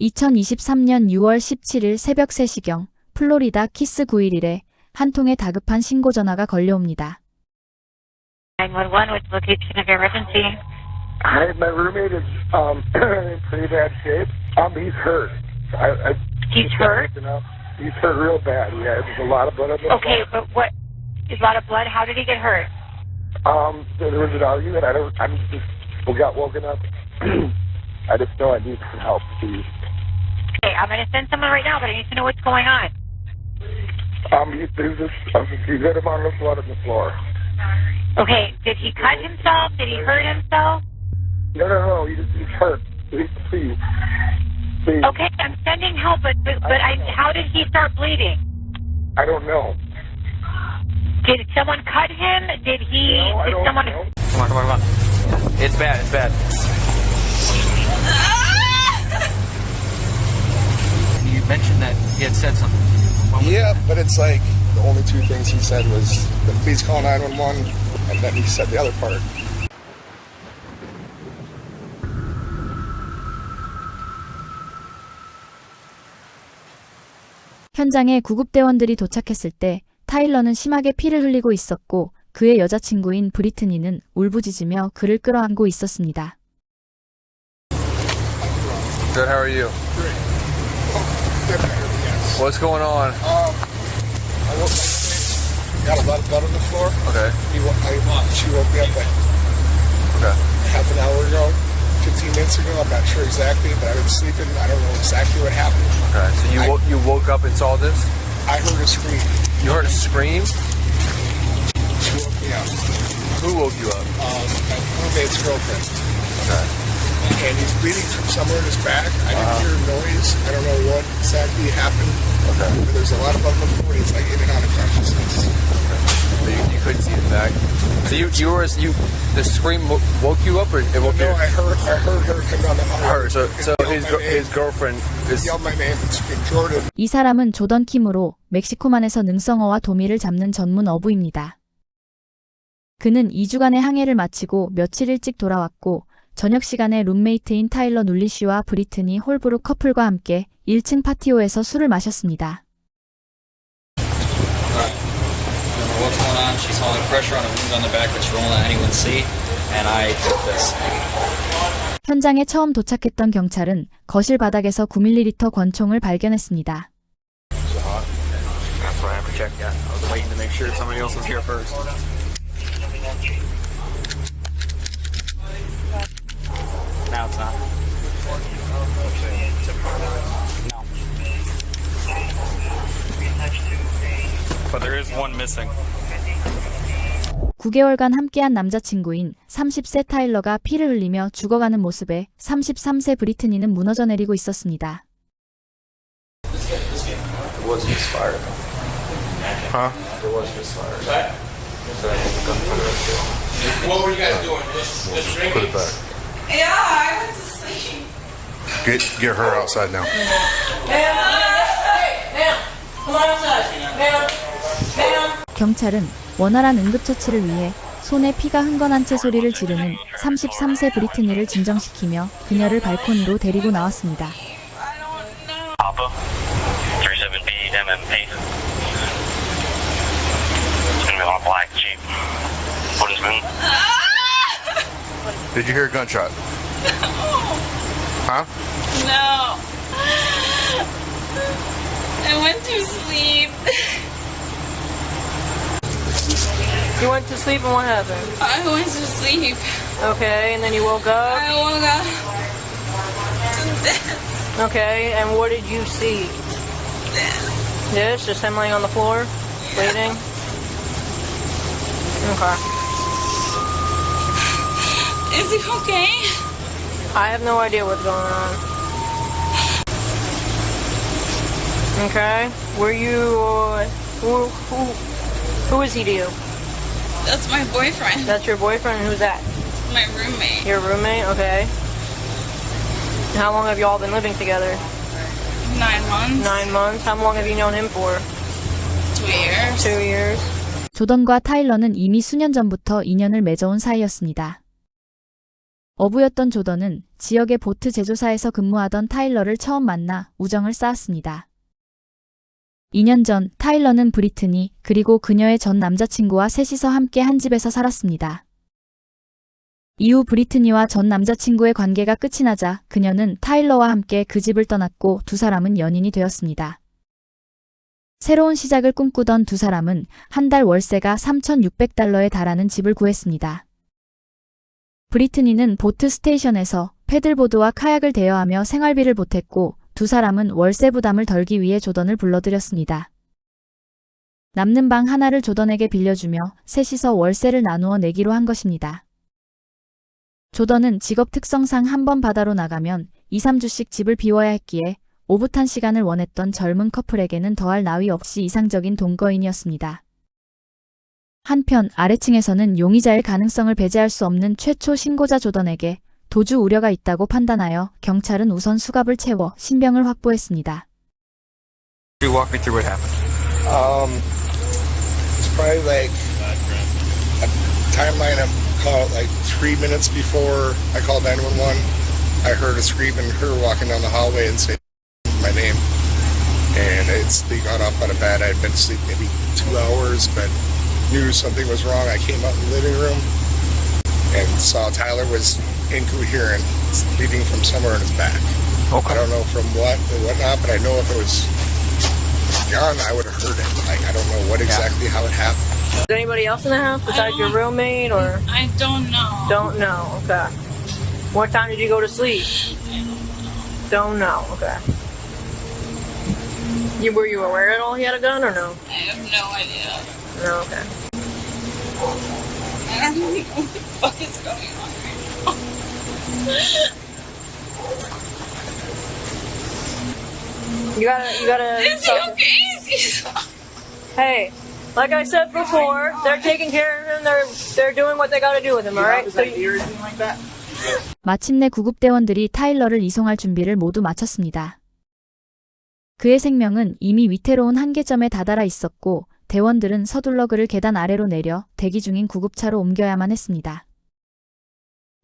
2023년 6월 17일 새벽 3시경 플로리다 키스 911에 한 통의 다급한 신고 전화가 걸려옵니다. 911, what's the location of your emergency? Hi, my roommate is in pretty bad shape. He's hurt. He's hurt? He's hurt real bad. Yeah, there's a lot of blood on the Okay, but what? There's a lot of blood. How did he get hurt? There was an argument. We got woken up. I just know I need some help, please. Okay, I'm going to send someone right now, but I need to know what's going on. There's a good amount of blood on the floor. Okay, did he cut himself? Did he hurt himself? No, he's hurt. Please. Okay, I'm sending help, but how did he start bleeding? I don't know. Did someone cut him? Did someone? Know. Come on. It's bad. And you mentioned that he had said something. Yeah, but it's like the only two things he said was, please call 911, and then he said the other part. 현장에 구급대원들이 도착했을 때 타일러는 심하게 피를 흘리고 있었고 그의 여자친구인 브리트니는 울부짖으며 그를 끌어안고 있었습니다. Good, how are you? Great. Yes. What's going on? I woke up, got a lot of blood on the floor. Okay. She woke me up like half an hour ago, 15 minutes ago. I'm not sure exactly, but I've been sleeping. I don't know exactly what happened. Okay, so you woke up and saw this? I heard a scream. You heard a scream? She woke me up. Who woke you up? My roommate's girlfriend. Okay. And he's bleeding from somewhere in his back. I didn't hear a noise. I don't know what exactly happened. Okay. But there's a lot of blood on the floor. He's like in and out of consciousness. But you couldn't see his back. So the scream woke you up, or it woke you? No, I heard her come down the hallway. So his girlfriend is. Yelled my name and screamed, Jordan. 이 사람은 조던 킴으로 멕시코만에서 능성어와 도미를 잡는 전문 어부입니다. 그는 2주간의 항해를 마치고 며칠 일찍 돌아왔고 저녁 시간에 룸메이트인 타일러 눌리 씨와 브리트니 홀브룩 커플과 함께 1층 파티오에서 술을 마셨습니다. What's going on? She saw the pressure on a wound on the back that she won't let anyone see, and I took this. 현장에 처음 도착했던 경찰은 거실 바닥에서 9ml 권총을 발견했습니다. That's why I haven't checked yet. I was waiting to make sure somebody else was here first. Now it's not. No. But there is one missing. 9개월간 함께한 남자친구인 30세 타일러가 피를 흘리며 죽어가는 모습에 33세 브리트니는 무너져 내리고 있었습니다. It was misfired. Huh? It was misfired. What were you guys doing? Just drinking? Put it back. Yeah, I went to sleep. Get her outside now. Come on outside. 경찰은 원활한 응급처치를 위해 손에 피가 흥건한 채 소리를 지르는 33세 브리트니를 진정시키며 그녀를 발코니로 데리고 나왔습니다. Papa, 37B MMP. It's gonna be on a black Jeep. Wooden spoon. Did you hear a gunshot? Huh? No. I went to sleep. You went to sleep and what happened? I went to sleep. Okay, and then you woke up? I woke up to this. Okay, and what did you see? This? Just him laying on the floor? Bleeding? Okay. Is he okay? I have no idea what's going on. Okay, were you, who is he to you? That's my boyfriend. That's your boyfriend? Who's that? My roommate. Your roommate? Okay. How long have you all been living together? 9 months. 9 months? How long have you known him for? 2 years. 2 years. 조던과 타일러는 이미 수년 전부터 인연을 맺어온 사이였습니다. 어부였던 조던은 지역의 보트 제조사에서 근무하던 타일러를 처음 만나 우정을 쌓았습니다. 2년 전 타일러는 브리트니 그리고 그녀의 전 남자친구와 셋이서 함께 한 집에서 살았습니다. 이후 브리트니와 전 남자친구의 관계가 끝이 나자 그녀는 타일러와 함께 그 집을 떠났고 두 사람은 연인이 되었습니다. 새로운 시작을 꿈꾸던 두 사람은 한 달 월세가 $3,600에 달하는 집을 구했습니다. 브리트니는 보트 스테이션에서 패들보드와 카약을 대여하며 생활비를 보탰고 두 사람은 월세 부담을 덜기 위해 조던을 불러들였습니다. 남는 방 하나를 조던에게 빌려주며 셋이서 월세를 나누어 내기로 한 것입니다. 조던은 직업 특성상 한 번 바다로 나가면 2, 3주씩 집을 비워야 했기에 오붓한 시간을 원했던 젊은 커플에게는 더할 나위 없이 이상적인 동거인이었습니다. 한편 아래층에서는 용의자일 가능성을 배제할 수 없는 최초 신고자 조던에게 도주 우려가 있다고 판단하여 경찰은 우선 수갑을 채워 신병을 확보했습니다. Could you walk me through what happened? It's probably like a timeline of call like 3 minutes before I called 911. I heard a scream and her walking down the hallway and saying my name. And we got up out of bed. I'd been asleep maybe 2 hours, but knew something was wrong. I came out in the living room and saw Tyler was incoherent, bleeding from somewhere in his back. Okay. I don't know from what or whatnot, but I know if it was gun, I would have heard it. Like, I don't know what exactly how it happened. Is there anybody else in the house besides your roommate or? I don't know. Don't know, okay. What time did you go to sleep? Don't know, okay. Were you aware at all he had a gun or no? I have no idea. No, okay. I don't even know what the fuck is going on right now. You gotta. Is he okay? Is he... Hey, like I said before, they're taking care of him. They're doing what they gotta do with him. All right. So 마침내 구급대원들이 타일러를 이송할 준비를 모두 마쳤습니다. 그의 생명은 이미 위태로운 한계점에 다다라 있었고 대원들은 서둘러 그를 계단 아래로 내려 대기 중인 구급차로 옮겨야만 했습니다.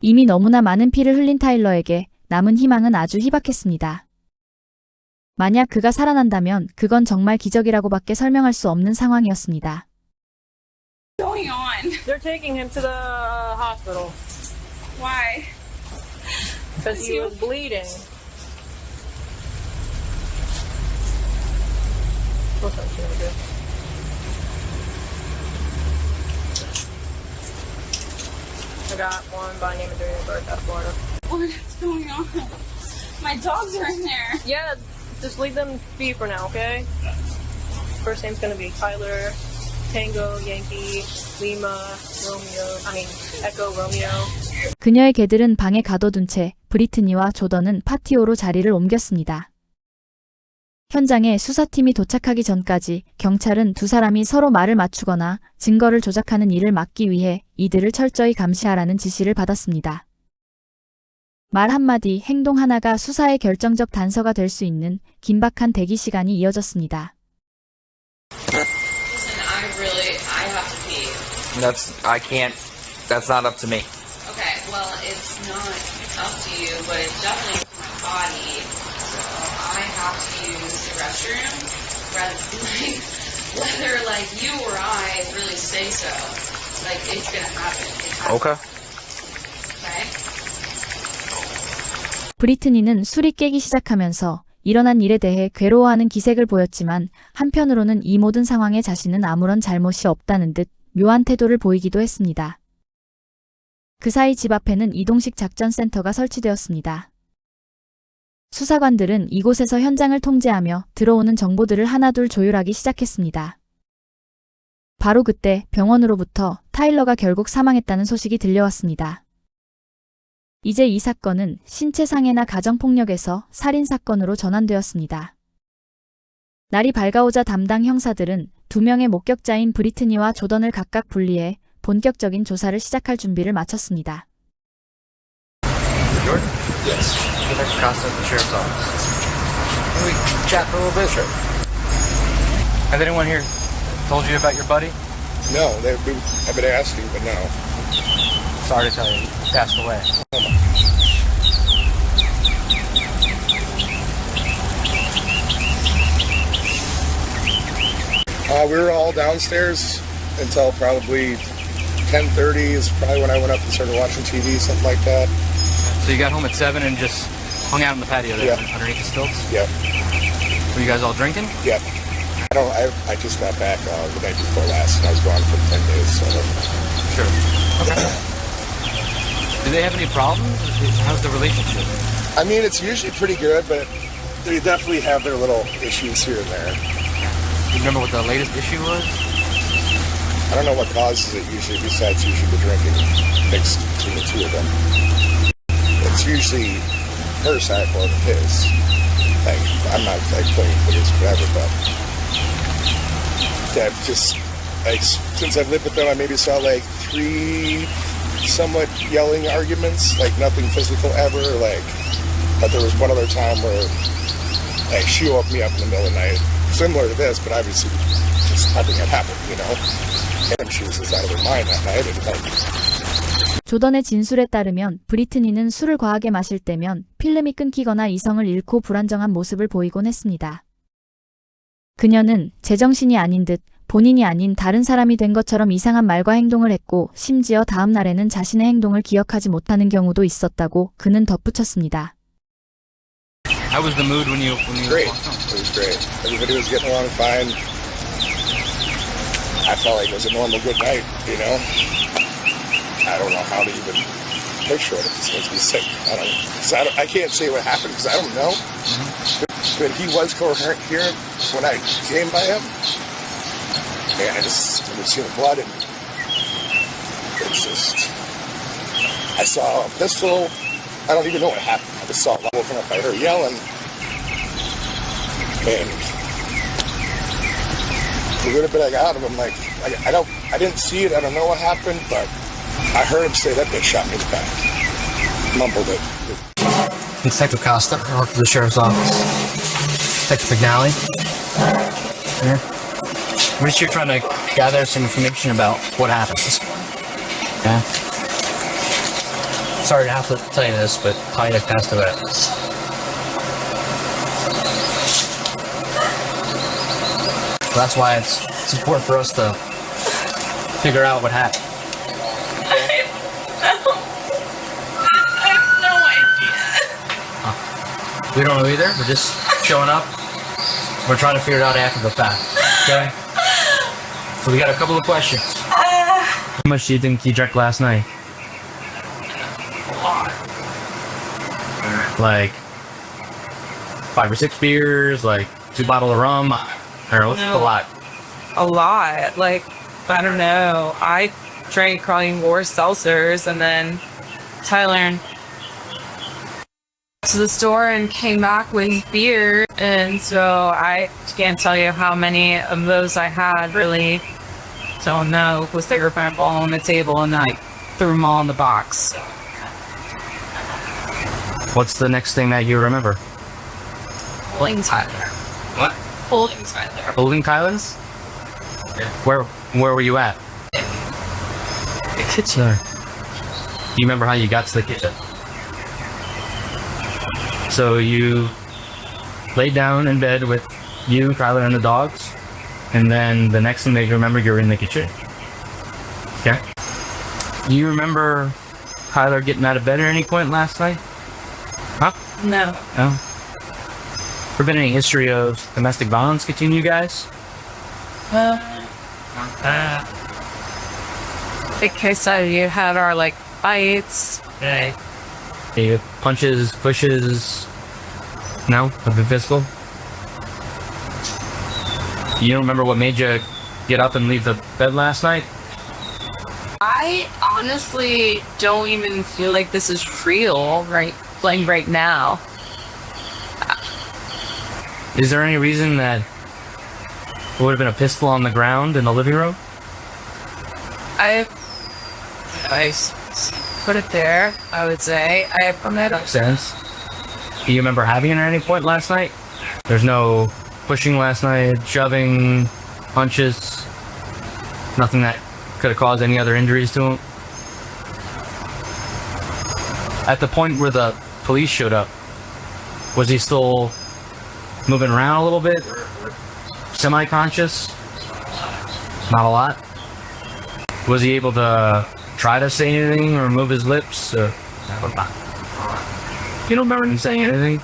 이미 너무나 많은 피를 흘린 타일러에게 남은 희망은 아주 희박했습니다. 만약 그가 살아난다면 그건 정말 기적이라고밖에 설명할 수 없는 상황이었습니다. going on? they're taking him to the hospital Why? because he was bleeding. What's that shit gonna do? I got one by name of Bertha, Florida. What is going on? My dogs are in there. Yeah, just leave them be for now, okay? First name's gonna be Tyler, Tango, Yankee, Lima, Echo, Romeo. 그녀의 개들은 방에 가둬둔 채 브리트니와 조던은 파티오로 자리를 옮겼습니다. 현장에 수사팀이 도착하기 전까지 경찰은 두 사람이 서로 말을 맞추거나 증거를 조작하는 일을 막기 위해 이들을 철저히 감시하라는 지시를 받았습니다. 말 한마디, 행동 하나가 수사의 결정적 단서가 될 수 있는 긴박한 대기 시간이 이어졌습니다. Listen, I have to pee. That's not up to me. Okay, well, it's not up to you, but it's definitely my body. So I have to use the restroom, whether you or I really say so. It's gonna happen. Okay. Okay? 브리트니는 술이 깨기 시작하면서 일어난 일에 대해 괴로워하는 기색을 보였지만 한편으로는 이 모든 상황에 자신은 아무런 잘못이 없다는 듯 묘한 태도를 보이기도 했습니다. 그 사이 집 앞에는 이동식 작전센터가 설치되었습니다. 수사관들은 이곳에서 현장을 통제하며 들어오는 정보들을 하나둘 조율하기 시작했습니다. 바로 그때 병원으로부터 타일러가 결국 사망했다는 소식이 들려왔습니다. 이제 이 사건은 신체상해나 가정폭력에서 살인사건으로 전환되었습니다. 날이 밝아오자 담당 형사들은 두 명의 목격자인 브리트니와 조던을 각각 분리해 본격적인 조사를 시작할 준비를 마쳤습니다. Jordan? Yes. Detective Costa at the Sheriff's Office. Can we chat for a little bit? Sure. Has anyone here told you about your buddy? No, I've been asking, but no. Sorry to tell you, he passed away. We were all downstairs until probably 10:30 is probably when I went up and started watching TV, something like that. So you got home at 7 and just hung out in the patio there underneath the stilts? Yep. Were you guys all drinking? Yep. I just got back the night before last, and I was gone for 10 days. So. Sure. Okay. Do they have any problems? How's the relationship? I mean, it's usually pretty good, but they definitely have their little issues here and there. Do you remember what the latest issue was? I don't know what causes it usually, besides usually the drinking mixed between the two of them. It's usually her side more than his. Like, I'm not like playing for this forever, but that just like since I've lived with them, I maybe saw like 3 somewhat yelling arguments, like nothing physical ever. Like, but there was one other time where like she woke me up in the middle of the night, similar to this, but obviously just nothing had happened, you know. And she was just out of her mind that night. And like, 조던의 진술에 따르면 브리트니는 술을 과하게 마실 때면 필름이 끊기거나 이성을 잃고 불안정한 모습을 보이곤 했습니다. 그녀는 제정신이 아닌 듯 본인이 아닌 다른 사람이 된 것처럼 이상한 말과 행동을 했고 심지어 다음 날에는 자신의 행동을 기억하지 못하는 경우도 있었다고 그는 덧붙였습니다. How was the mood when you great. walked home? It was great. Everybody was getting along fine. I felt like it was a normal good night, you know. I don't know how to even picture it if it's supposed to be sick. I can't say what happened because I don't know. But he was coherent here when I came by him. And I just see the blood and it's just, I saw a pistol. I don't even know what happened. I just saw it woken up by her yelling. And the little bit I got out of him, like, I didn't see it. I don't know what happened, but I heard him say that they shot me in the back. Mumbled it. Detective Costa, I work for the sheriff's office. Detective McNally. Yeah. We're just here trying to gather some information about what happened. Yeah. Sorry to have to tell you this, but Talia passed away. So that's why it's important for us to figure out what happened. I have no idea. We don't know either. We're just showing up. We're trying to figure it out after the fact. Okay? So we got a couple of questions. How much do you think you drank last night? A lot. Like 5 or 6 beers, like 2 bottles of rum, or what's a lot? A lot. Like, I don't know. I drank probably more seltzers, and then Tyler to the store and came back with beer, and so I can't tell you how many of those I had. Really don't know, because they were all on the table and I threw them all in the box. What's the next thing that you remember? Holding Tyler. What? Holding Tyler. Holding Tyler's? Where were you at? The kitchen. Do you remember how you got to the kitchen? So you laid down in bed with you, Tyler, and the dogs, and then the next thing that you remember, you're in the kitchen. Okay. Do you remember Tyler getting out of bed at any point last night? Huh? No. No. Ever been any history of domestic violence between you guys? Because you had our like fights. Hey. Any punches, pushes? No? Nothing physical? You don't remember what made you get up and leave the bed last night? I honestly don't even feel like this is real right now. Is there any reason that there would have been a pistol on the ground in the living room? I put it there, I would say. I put it up. Sense. Do you remember having it at any point last night? There's no pushing last night, shoving, punches, nothing that could have caused any other injuries to him? At the point where the police showed up, was he still moving around a little bit? Semi-conscious? Not a lot? Was he able to try to say anything or move his lips? Or... You don't remember him saying anything?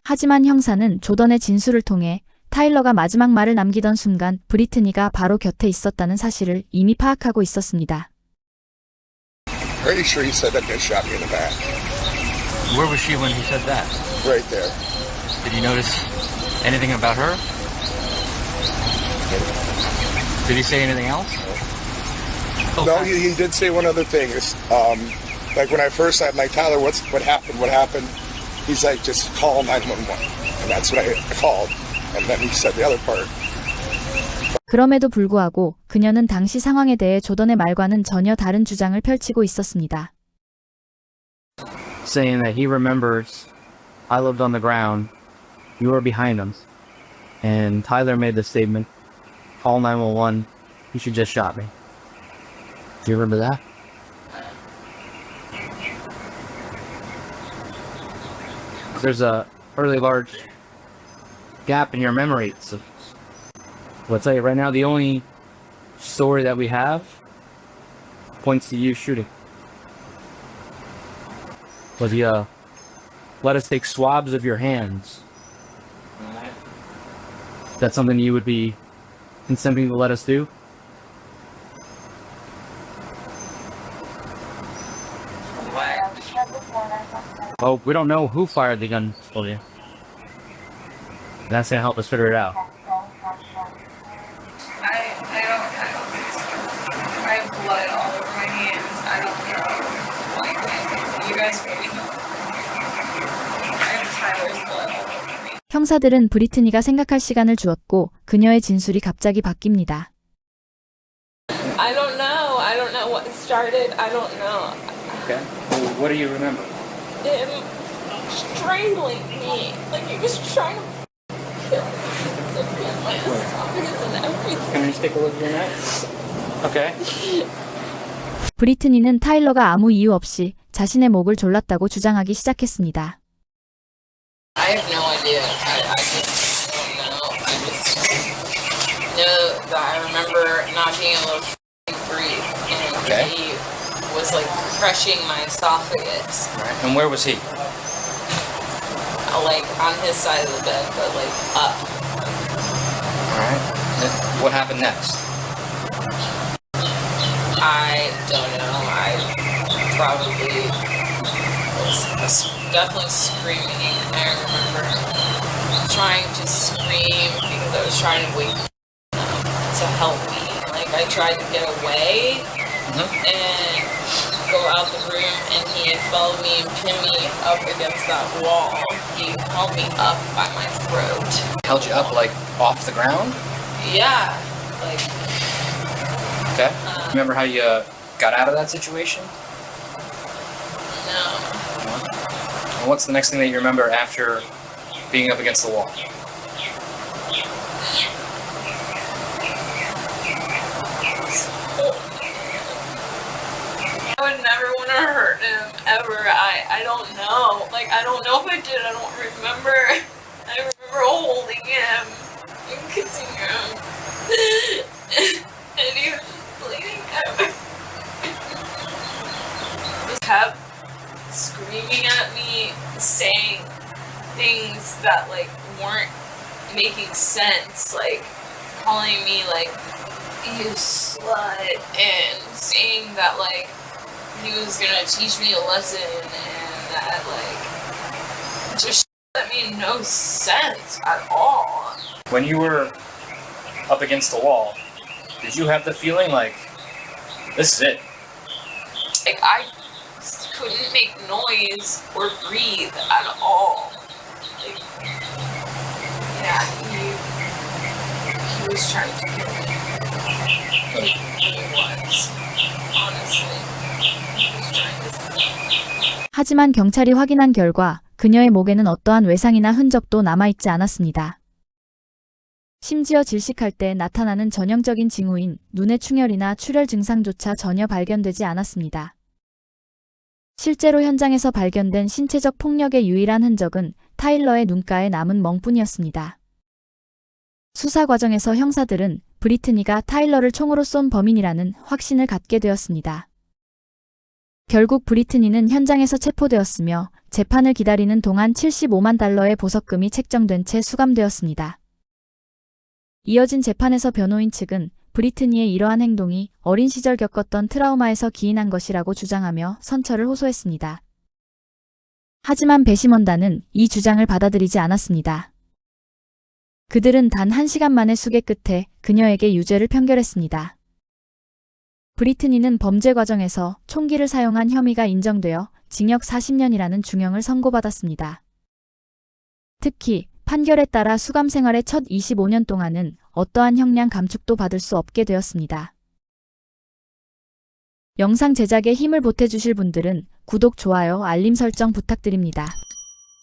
하지만 형사는 조던의 진술을 통해 타일러가 마지막 말을 남기던 순간 브리트니가 바로 곁에 있었다는 사실을 이미 파악하고 있었습니다. Pretty sure he said that bitch shot me in the back. Where was she when he said that? Right there. Did you notice anything about her? Did he say anything else? No, he did say one other thing. Like when I first said, like, Tyler, what happened? What happened? He's like, just call 911. And that's what I called. And then he said the other part. 그럼에도 불구하고 그녀는 당시 상황에 대해 조던의 말과는 전혀 다른 주장을 펼치고 있었습니다. Saying that he remembers I lived on the ground, you were behind him, and Tyler made the statement, call 911, he should just shot me. Do you remember that? There's a fairly large gap in your memory. So, I'll tell you right now, the only story that we have points to you shooting. But let us take swabs of your hands. That's something you would be consenting to let us do? Oh, we don't know who fired the gun for you. That's gonna help us figure it out. I have blood all over my hands. I don't know. Like, you guys maybe know. I have Tyler's blood all over me. 형사들은 브리트니가 생각할 시간을 주었고 그녀의 진술이 갑자기 바뀝니다. I don't know. I don't know what started. I don't know. Okay. Well, what do you remember? Him strangling me. Like he was trying to kill me. Like my esophagus and everything. Can I just take a look at your neck? Okay. 브리트니는 타일러가 아무 이유 없이 자신의 목을 졸랐다고 주장하기 시작했습니다. I have no idea. I don't know. I just know that I remember not being able to breathe. And Okay. he was like crushing my esophagus. Right. And where was he? Like on his side of the bed, but like up. Alright. What happened next? I don't know. I probably was definitely screaming. I remember trying to scream because I was trying to wake him up to help me. Like I tried to get away and go out the room, and he had followed me and pinned me up against that wall. He held me up by my throat. Held you up, like, off the ground? Yeah, like Okay. Remember how you got out of that situation? no. And what's the next thing that you remember after being up against the wall? I would never want to hurt him ever. I don't know. Like I don't know if I did. I don't remember. I remember holding him and kissing him, and he was just bleeding out. He kept screaming at me, saying things that like weren't making sense, like calling me like you slut and saying that like he was gonna teach me a lesson and that like just that made no sense at all. When you were up against the wall, did you have the feeling like, this is it? Like I couldn't make noise or breathe at all. Like yeah, he was trying to kill me. He was, honestly. 하지만 경찰이 확인한 결과 그녀의 목에는 어떠한 외상이나 흔적도 남아있지 않았습니다. 심지어 질식할 때 나타나는 전형적인 징후인 눈의 충혈이나 출혈 증상조차 전혀 발견되지 않았습니다. 실제로 현장에서 발견된 신체적 폭력의 유일한 흔적은 타일러의 눈가에 남은 멍뿐이었습니다. 수사 과정에서 형사들은 브리트니가 타일러를 총으로 쏜 범인이라는 확신을 갖게 되었습니다. 결국 브리트니는 현장에서 체포되었으며 재판을 기다리는 동안 $75만 달러의 보석금이 책정된 채 수감되었습니다. 이어진 재판에서 변호인 측은 브리트니의 이러한 행동이 어린 시절 겪었던 트라우마에서 기인한 것이라고 주장하며 선처를 호소했습니다. 하지만 배심원단은 이 주장을 받아들이지 않았습니다. 그들은 단 1시간 만의 수개 끝에 그녀에게 유죄를 판결했습니다. 브리트니는 범죄 과정에서 총기를 사용한 혐의가 인정되어 징역 40년이라는 중형을 선고받았습니다. 특히 판결에 따라 수감 생활의 첫 25년 동안은 어떠한 형량 감축도 받을 수 없게 되었습니다. 영상 제작에 힘을 보태주실 분들은 구독, 좋아요, 알림 설정 부탁드립니다.